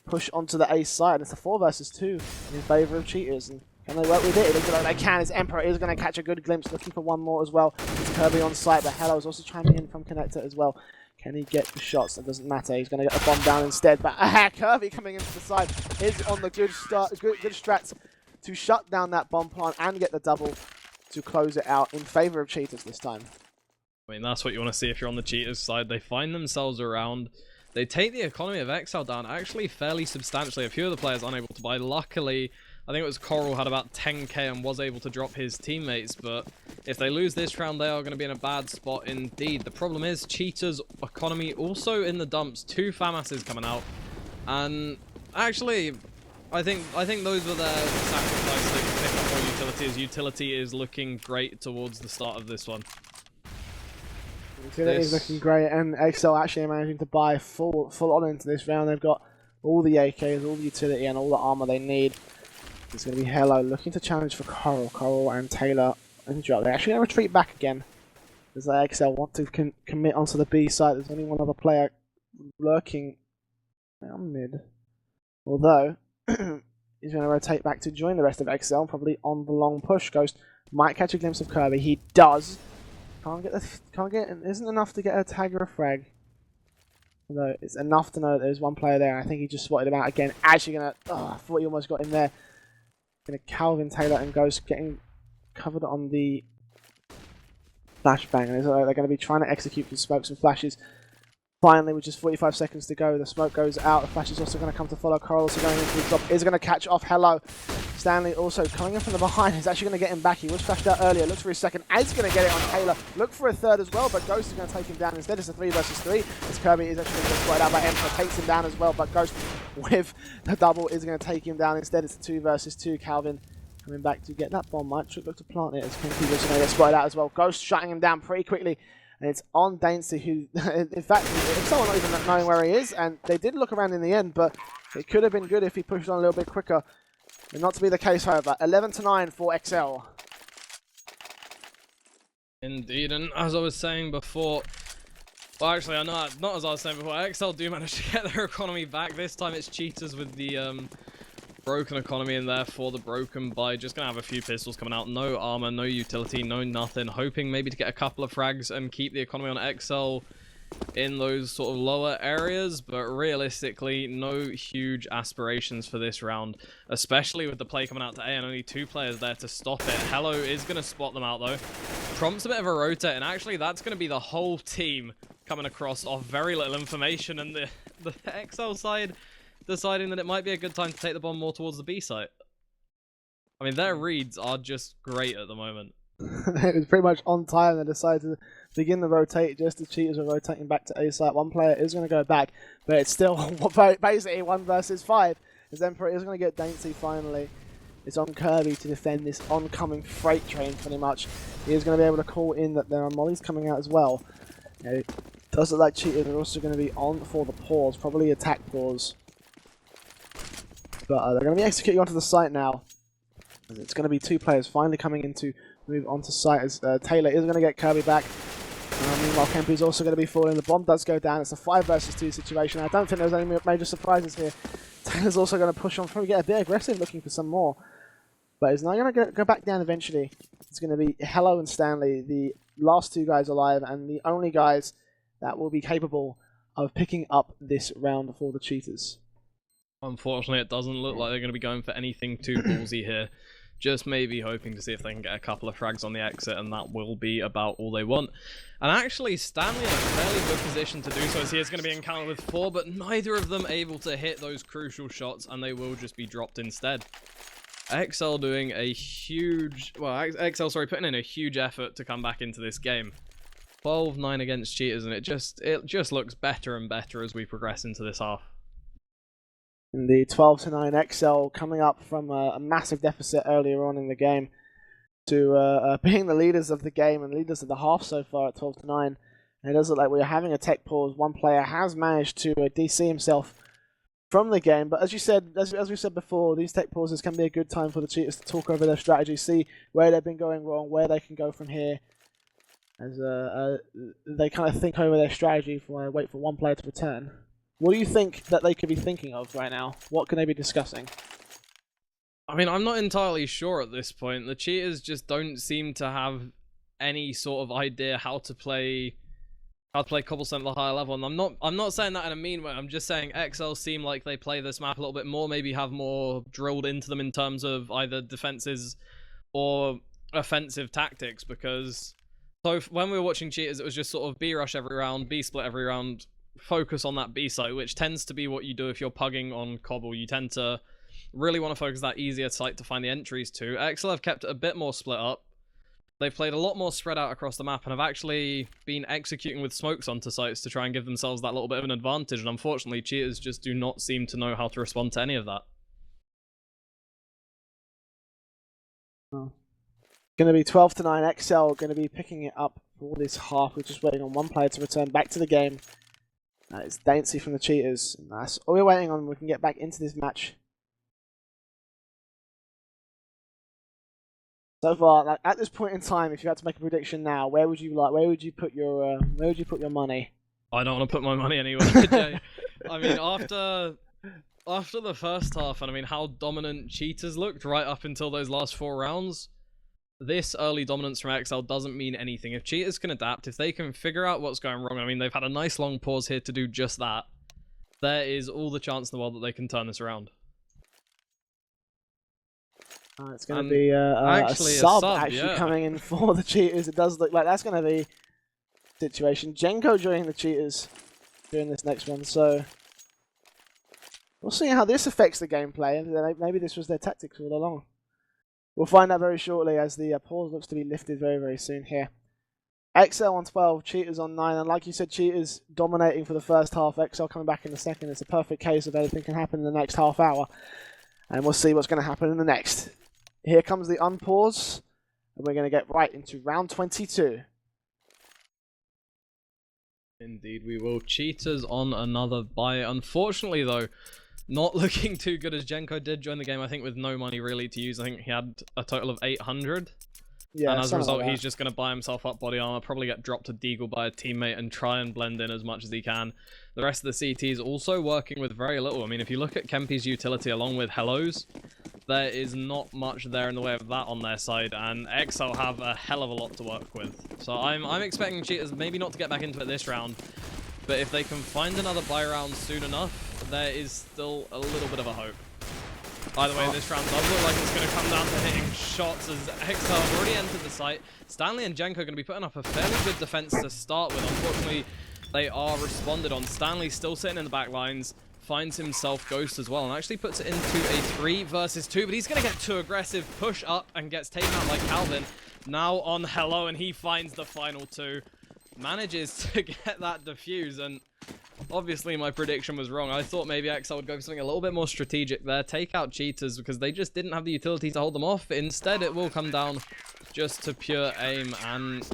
B: push onto the A side. It's a 4 versus 2 in favour of Cheaters. And can they work with it? It looks like they can. As Emperor is going to catch a good glimpse, looking for one more as well. It's Kirby on site, but exceL is also chiming in from Connector as well. Can he get the shots? That doesn't matter. He's going to get the bomb down instead. But Kirby coming into the side is on the good strats to shut down that bomb plant and get the double to close it out in favour of Cheaters this time.
A: I mean, that's what you want to see if you're on the Cheaters side. They find themselves around. They take the economy of exceL down actually fairly substantially. A few of the players unable to buy. Luckily, I think it was Coral had about 10k and was able to drop his teammates. But if they lose this round, they are going to be in a bad spot indeed. The problem is Cheaters' economy also in the dumps. 2 FAMASs coming out. And actually, I think those were their sacrifice. They can pick up more utility, as utility is looking great towards the start of this one.
B: Utility is looking great, and exceL actually managing to buy full on into this round. They've got all the AKs, all the utility, and all the armor they need. It's going to be exceL looking to challenge for Coral. Coral and Taylor injured. They're actually going to retreat back again, as exceL want to commit onto the B side. There's only one other player lurking down mid, although he's going to rotate back to join the rest of exceL, probably on the long push. Ghost might catch a glimpse of Kirby. He does. It isn't enough to get a tag or a frag. Although it's enough to know that there's one player there. I think he just spotted him out again. Actually gonna, I thought he almost got him there. Gonna Calvin, Taylor and Ghost getting covered on the flashbang. And they're going to be trying to execute some smokes and flashes. Finally, with just 45 seconds to go, the smoke goes out. The flash is also going to come to follow. Coral also going into the drop. Is going to catch off exceL. Stanley also coming in from the behind. He's actually going to get him back. He was flashed out earlier. Looks for his second. Is going to get it on Taylor. Look for a third as well, but Ghost is going to take him down. Instead, it's a 3 versus 3. As Kirby is actually going to get spotted out by Emperor. Takes him down as well, but Ghost with the double is going to take him down. Instead, it's a 2 versus 2. Calvin coming back to get that bomb. Might look to plant it as Kempi was going to get spotted out as well. Ghost shutting him down pretty quickly. And it's on Dainty, who, in fact, if someone not even knowing where he is, and they did look around in the end, but it could have been good if he pushed on a little bit quicker. And not to be the case, however. 11-9 for exceL.
A: Indeed, and as I was saying before, well, actually, not as I was saying before, exceL do manage to get their economy back. This time it's Cheaters with the broken economy, and therefore the broken buy. Just gonna have a few pistols coming out. No armor, no utility, no nothing. Hoping maybe to get a couple of frags and keep the economy on exceL in those sort of lower areas, but realistically, no huge aspirations for this round, especially with the play coming out to A and only 2 players there to stop it. exceL is going to spot them out though. Prompts a bit of a rotate, and actually that's going to be the whole team coming across off very little information, and the exceL side deciding that it might be a good time to take the bomb more towards the B site. I mean, their reads are just great at the moment.
B: It was pretty much on time. They decided to begin the rotate just as Cheaters were rotating back to A site. One player is going to go back, but it's still basically 1 versus 5. As Emperor is going to get Dainty finally. It's on Kirby to defend this oncoming freight train pretty much. He is going to be able to call in that there are mollies coming out as well. It does look like Cheaters are also going to be on for the pause, probably attack pause. But they're going to be executing onto the site now. And it's going to be 2 players finally coming in to move onto site as Taylor is going to get Kirby back. Meanwhile, Kempi is also going to be falling. The bomb does go down. It's a 5 versus 2 situation. I don't think there's any major surprises here. Taylor's also going to push on, probably get a bit aggressive looking for some more. But he's not going to go back down eventually. It's going to be exceL and Stanley, the last 2 guys alive, and the only guys that will be capable of picking up this round for the Cheaters.
A: Unfortunately, it doesn't look like they're going to be going for anything too ballsy here. just maybe hoping to see if they can get a couple of frags on the exit, and that will be about all they want. And actually, Stanley in a fairly good position to do so, as he is going to be encountered with 4, but neither of them able to hit those crucial shots, and they will just be dropped instead. exceL doing a huge, well, exceL, sorry, putting in a huge effort to come back into this game. 12-9 against Cheaters, and it just looks better and better as we progress into this half.
B: In the 12-9 exceL coming up from a massive deficit earlier on in the game to being the leaders of the game and leaders of the half so far at 12-9. And it does look like we're having a tech pause. One player has managed to DC himself from the game, but as you said, as we said before, these tech pauses can be a good time for the Cheaters to talk over their strategy, see where they've been going wrong, where they can go from here, as they kind of think over their strategy before they wait for one player to return. What do you think that they could be thinking of right now? What can they be discussing?
A: I mean, I'm not entirely sure at this point. The Cheaters just don't seem to have any sort of idea how to play Cobblestone at the higher level, and I'm not saying that in a mean way. I'm just saying exceL seem like they play this map a little bit more, maybe have more drilled into them in terms of either defenses or offensive tactics, because so when we were watching Cheaters, it was just sort of B rush every round, B split every round, focus on that B site, which tends to be what you do if you're pugging on Cobble. You tend to really want to focus that easier site to find the entries to. exceL have kept it a bit more split up. They've played a lot more spread out across the map and have actually been executing with smokes onto sites to try and give themselves that little bit of an advantage, and unfortunately Cheaters just do not seem to know how to respond to any of that.
B: Oh. Going to be 12-9, exceL going to be picking it up for this half. We're just waiting on one player to return back to the game. It's Dainty from the Cheaters, and that's all we're waiting on. We can get back into this match. So far, like, at this point in time, if you had to make a prediction now, where would you put your money?
A: I don't want to put my money anywhere today. I mean, after the first half, and I mean how dominant Cheaters looked right up until those last 4 rounds, this early dominance from exceL doesn't mean anything. If Cheaters can adapt, if they can figure out what's going wrong, I mean, they've had a nice long pause here to do just that. There is all the chance in the world that they can turn this around.
B: It's going to be a sub
A: yeah,
B: coming in for the Cheaters. It does look like that's going to be the situation. Jenko joining the Cheaters during this next one, so we'll see how this affects the gameplay. Maybe this was their tactics all along. We'll find out very shortly, as the pause looks to be lifted very, very soon here. exceL on 12, Cheaters on 9, and like you said, Cheaters dominating for the first half, exceL coming back in the second. It's a perfect case of anything can happen in the next half hour, and we'll see what's going to happen in the next. Here comes the unpause, and we're going to get right into round 22.
A: Indeed, we will. Cheaters on another buy. Unfortunately, though, not looking too good, as Jenko did join the game, I think, with no money really to use. I think he had a total of 800. Yeah, and as a result, he's just going to buy himself up body armor, probably get dropped to Deagle by a teammate, and try and blend in as much as he can. The rest of the CTs also working with very little. I mean, if you look at Kempi's utility along with Hello's, there is not much there in the way of that on their side, and exceL have a hell of a lot to work with. So I'm expecting Cheaters maybe not to get back into it this round, but if they can find another buy round soon enough, there is still a little bit of a hope. Either way, this round does look like it's going to come down to hitting shots, as exceL have already entered the site. Stanley and Jenko are going to be putting up a fairly good defense to start with. Unfortunately, they are responded on. Stanley still sitting in the back lines, finds himself Ghost as well, and actually puts it into a 3 versus 2, but he's going to get too aggressive, push up, and gets taken out like Calvin. Now on Hello, and he finds the final 2. Manages to get that defuse, and obviously my prediction was wrong. I thought maybe exceL would go for something a little bit more strategic there, take out Cheaters, because they just didn't have the utility to hold them off. Instead, it will come down just to pure aim, and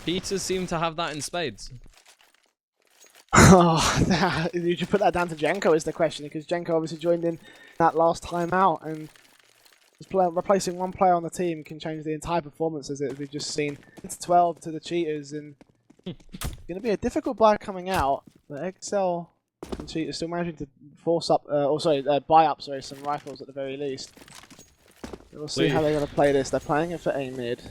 A: Cheaters seem to have that in spades.
B: Oh, you should put that down to Jenko is the question, because Jenko obviously joined in that last time out, and replacing one player on the team can change the entire performance, as we've just seen. It's 12 to the Cheaters, and it's going to be a difficult buy coming out, but exceL and Cheaters still managing to force up, buy up some rifles at the very least. We'll see how they're going to play this. They're playing it for A mid.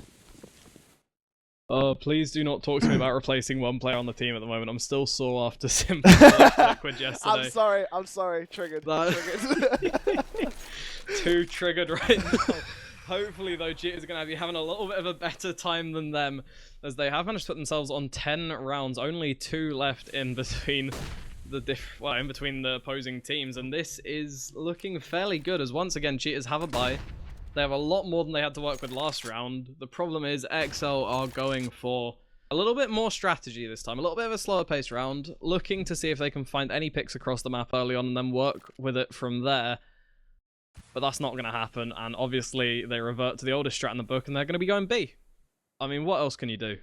A: Please do not talk to me about replacing one player on the team at the moment. I'm still sore after Simple Liquid yesterday.
B: I'm sorry. Triggered.
A: Too triggered right now. Hopefully, though, Cheetahs are going to be having a little bit of a better time than them, as they have managed to put themselves on 10 rounds. Only 2 left in between the opposing teams, and this is looking fairly good. As once again, Cheetahs have a bye. They have a lot more than they had to work with last round. The problem is exceL are going for a little bit more strategy this time, a little bit of a slower paced round, looking to see if they can find any picks across the map early on and then work with it from there. But that's not going to happen, and obviously they revert to the oldest strat in the book, and they're going to be going B. I mean, what else can you do?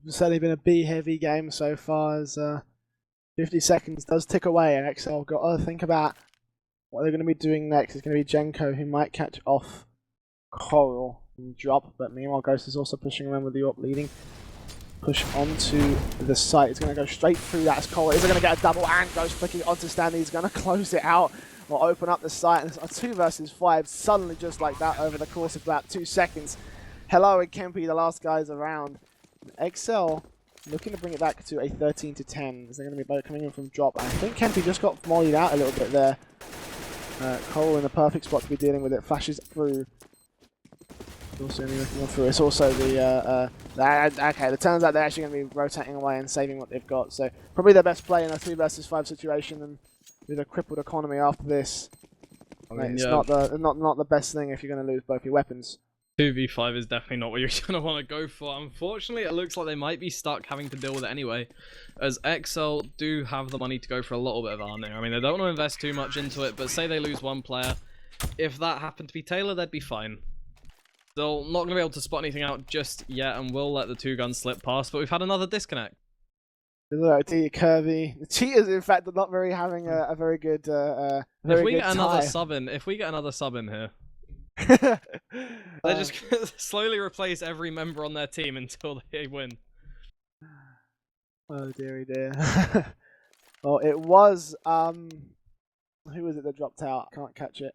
B: It's certainly been a B-heavy game so far, as 50 seconds does tick away, and exceL got to think about what they're going to be doing next. It's going to be Jenko who might catch off Coral and drop, but meanwhile Ghost is also pushing around with the AWP leading. Push onto the site. It's going to go straight through that as Coral is going to get a double, and Ghost flicking onto Stanley. He's going to close it out or open up the site. And it's a 2 versus 5 suddenly just like that over the course of about 2 seconds. hello and Kempy, the last guys around. exceL looking to bring it back to a 13 to 10. They're going to be both coming in from drop. I think Kempy just got mollied out a little bit there. Cole in the perfect spot to be dealing with it. Flashes through. Also through. It's also the okay. It turns out they're actually going to be rotating away and saving what they've got. So probably their best play in a 3 versus 5 situation, and with a crippled economy after this, I mean, it's not the best thing if you're going to lose both your weapons.
A: 2v5 is definitely not what you're going to want to go for. Unfortunately, it looks like they might be stuck having to deal with it anyway, as exceL do have the money to go for a little bit of arming. I mean, they don't want to invest too much into it, but say they lose one player. If that happened to be Taylor, they'd be fine. They're not going to be able to spot anything out just yet, and we'll let the 2 guns slip past, but we've had another disconnect.
B: Kirby. The Cheetahs, in fact, are not very having a very good
A: if we get another sub in here, they're just going to slowly replace every member on their team until they win.
B: Oh dearie dear. Well, it was who was it that dropped out? Can't catch it.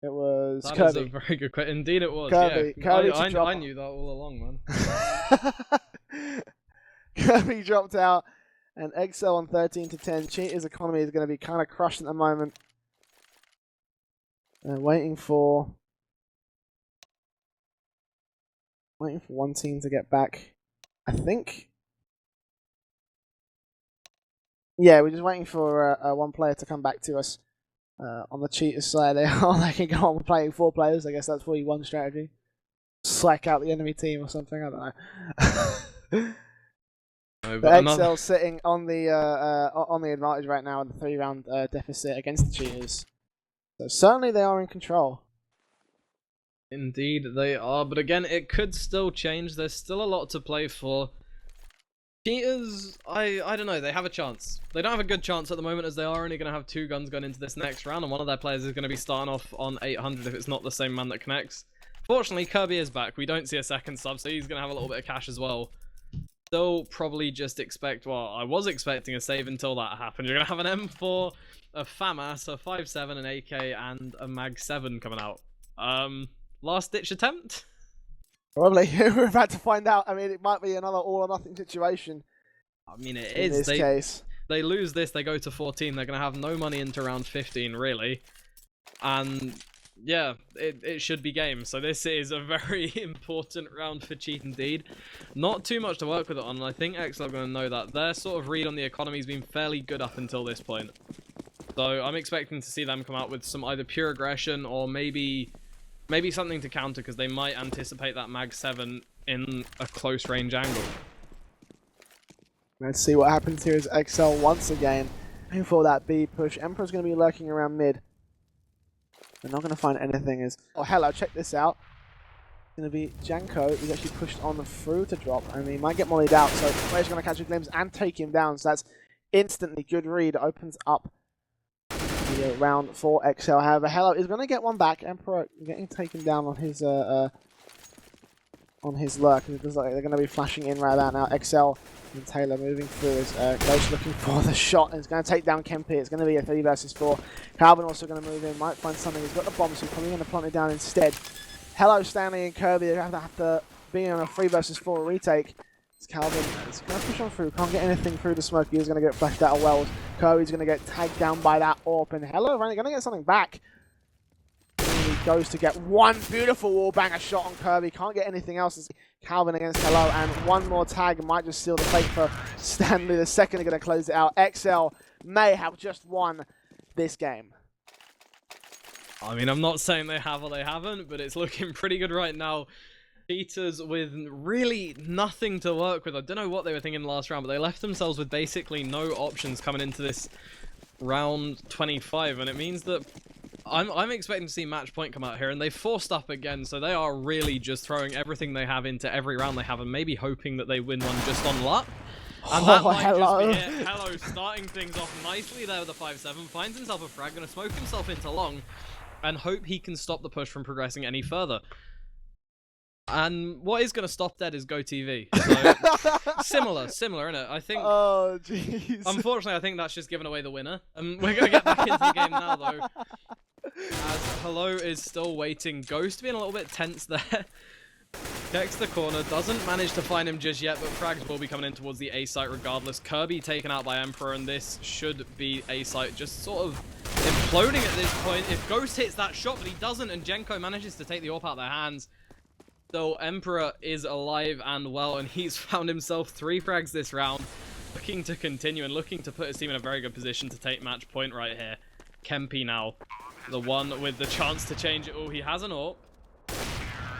B: It was
A: That
B: Kirby.
A: is a very good question. Indeed it was.
B: Kirby.
A: Yeah.
B: Kirby
A: I knew that all along, man.
B: Kirby dropped out, and exceL on 13 to 10. Cheetah's economy is going to be kind of crushed at the moment. Waiting for one team to get back. I think. Yeah, we're just waiting for one player to come back to us. On the Cheetahs side, they can go on playing 4 players. I guess that's 41 strategy. Slack out the enemy team or something. I don't know.
A: No,
B: but exceL sitting on the advantage right now in the 3-round deficit against the Cheetahs. So certainly they are in control.
A: Indeed they are, but again, it could still change. There's still a lot to play for. Cheetahs, I don't know, they have a chance. They don't have a good chance at the moment, as they are only going to have 2 guns going into this next round, and one of their players is going to be starting off on 800 if it's not the same man that connects. Fortunately, Kirby is back. We don't see a second sub, so he's going to have a little bit of cash as well. Still probably just expect, well, I was expecting a save until that happened. You're going to have an M4, a FAMAS, a 5.7, an AK, and a Mag 7 coming out. Last ditch attempt?
B: Probably. We're about to find out. I mean, it might be another all or nothing situation.
A: I mean, it
B: in
A: is.
B: this case.
A: They lose this, they go to 14. They're going to have no money into round 15, really. And yeah, it should be game. So this is a very important round for Cheat indeed. Not too much to work with it on, and I think exceL are going to know that. Their sort of read on the economy has been fairly good up until this point. So I'm expecting to see them come out with some either pure aggression or maybe something to counter, because they might anticipate that Mag 7 in a close range angle.
B: Let's see what happens here as exceL once again aiming for that B push. Emperor's going to be lurking around mid. They're not going to find anything as... Oh, hello, check this out. It's going to be Janko, who's actually pushed on through to drop, and he might get mollied out, so player's going to catch a glimpse and take him down, so that's instantly good read. Opens up the round for exceL. However, hello is going to get one back. Emperor getting taken down on his lurk, and it looks like they're going to be flashing in right about now. exceL and Taylor moving through as Ghost looking for the shot, and it's going to take down Kempy. It's going to be a 3 versus 4. Calvin also going to move in, might find something. He's got the bomb, so he's probably going to plant it down instead. Hello, Stanley and Kirby are going to have to be on a 3 versus 4 retake. It's Calvin. It's going to push on through. Can't get anything through the smoke. He's going to get flashed out of wells. Kirby's going to get tagged down by that AWP, and hello, Randy going to get something back. goes to get one beautiful wall banger shot on Kirby. Can't get anything else. Calvin against Hello, and one more tag might just seal the fate for Stanley. The second are going to close it out. exceL may have just won this game.
A: I mean, I'm not saying they have or they haven't, but it's looking pretty good right now. Cheaters with really nothing to work with. I don't know what they were thinking last round, but they left themselves with basically no options coming into this round 25, and it means that I'm expecting to see match point come out here, and they forced up again, so they are really just throwing everything they have into every round they have, and maybe hoping that they win one just on luck. And that might
B: Hello.
A: just be it. Hello starting things off nicely there with a 5-7, finds himself a frag, gonna smoke himself into long, and hope he can stop the push from progressing any further. And what is going to stop Dead is GoTV. So, similar, innit? I think.
B: Oh, jeez.
A: Unfortunately, I think that's just giving away the winner. We're going to get back into the game now, though. As Hello is still waiting. Ghost being a little bit tense there. Checks the corner, doesn't manage to find him just yet, but frags will be coming in towards the A site regardless. Kirby taken out by Emperor, and this should be A site just sort of imploding at this point. If Ghost hits that shot, but he doesn't, and Genko manages to take the AWP out of their hands. So Emperor is alive and well, and he's found himself 3 frags this round, looking to continue and looking to put his team in a very good position to take match point right here. Kempi now, the one with the chance to change it all. He has an AWP.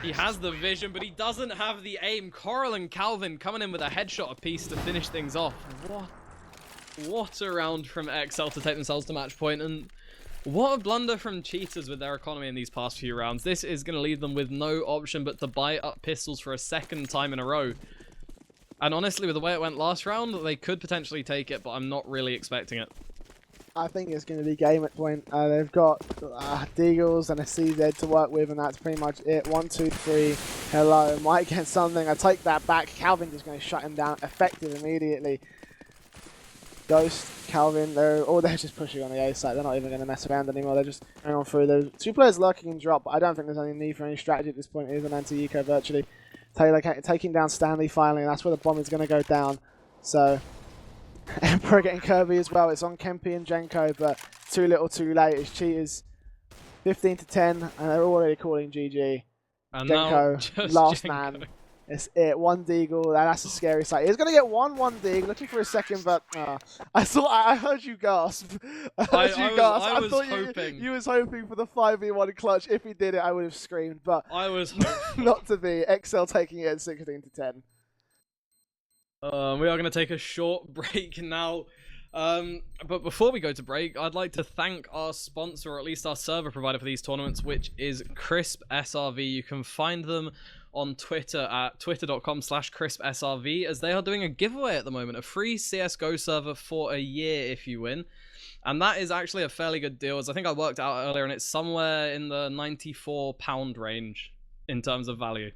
A: He has the vision, but he doesn't have the aim. Coral and Calvin coming in with a headshot apiece to finish things off. What a round from exceL to take themselves to match point, and what a blunder from Cheaters with their economy in these past few rounds. This is going to leave them with no option but to buy up pistols for a second time in a row. And honestly, with the way it went last round, they could potentially take it, but I'm not really expecting it.
B: I think it's going to be game at point. They've got Deagles and a CZ to work with, and that's pretty much it. 1, 2, 3. Hello. Might get something. I take that back. Calvin is going to shut him down. Effective immediately. Ghost, Calvin, they're just pushing on the A side. They're not even going to mess around anymore. They're just going on through. There's 2 players lurking in drop, but I don't think there's any need for any strategy at this point. It is an anti-eco virtually. Taylor taking down Stanley finally, and that's where the bomb is going to go down. So, Emperor getting Kirby as well. It's on Kempi and Genko, but too little too late. It's Cheaters 15 to 10, and they're already calling GG.
A: And
B: Genko, last man. It's it. 1 Deagle. That's a scary sight. He's going to get 1 Deagle. Looking for a second, but I heard you gasp. I thought
A: hoping.
B: You was hoping for the 5v1 clutch. If he did it, I would have screamed, but
A: I was
B: not to be. exceL taking it at 16 to 10.
A: We are going to take a short break now. But before we go to break, I'd like to thank our sponsor, or at least our server provider for these tournaments, which is crispsrv. You can find them on Twitter at twitter.com/crispsrv, as they are doing a giveaway at the moment, a free CSGO server for a year if you win. And that is actually a fairly good deal, as I think I worked out earlier, and it's somewhere in the £94 range in terms of value.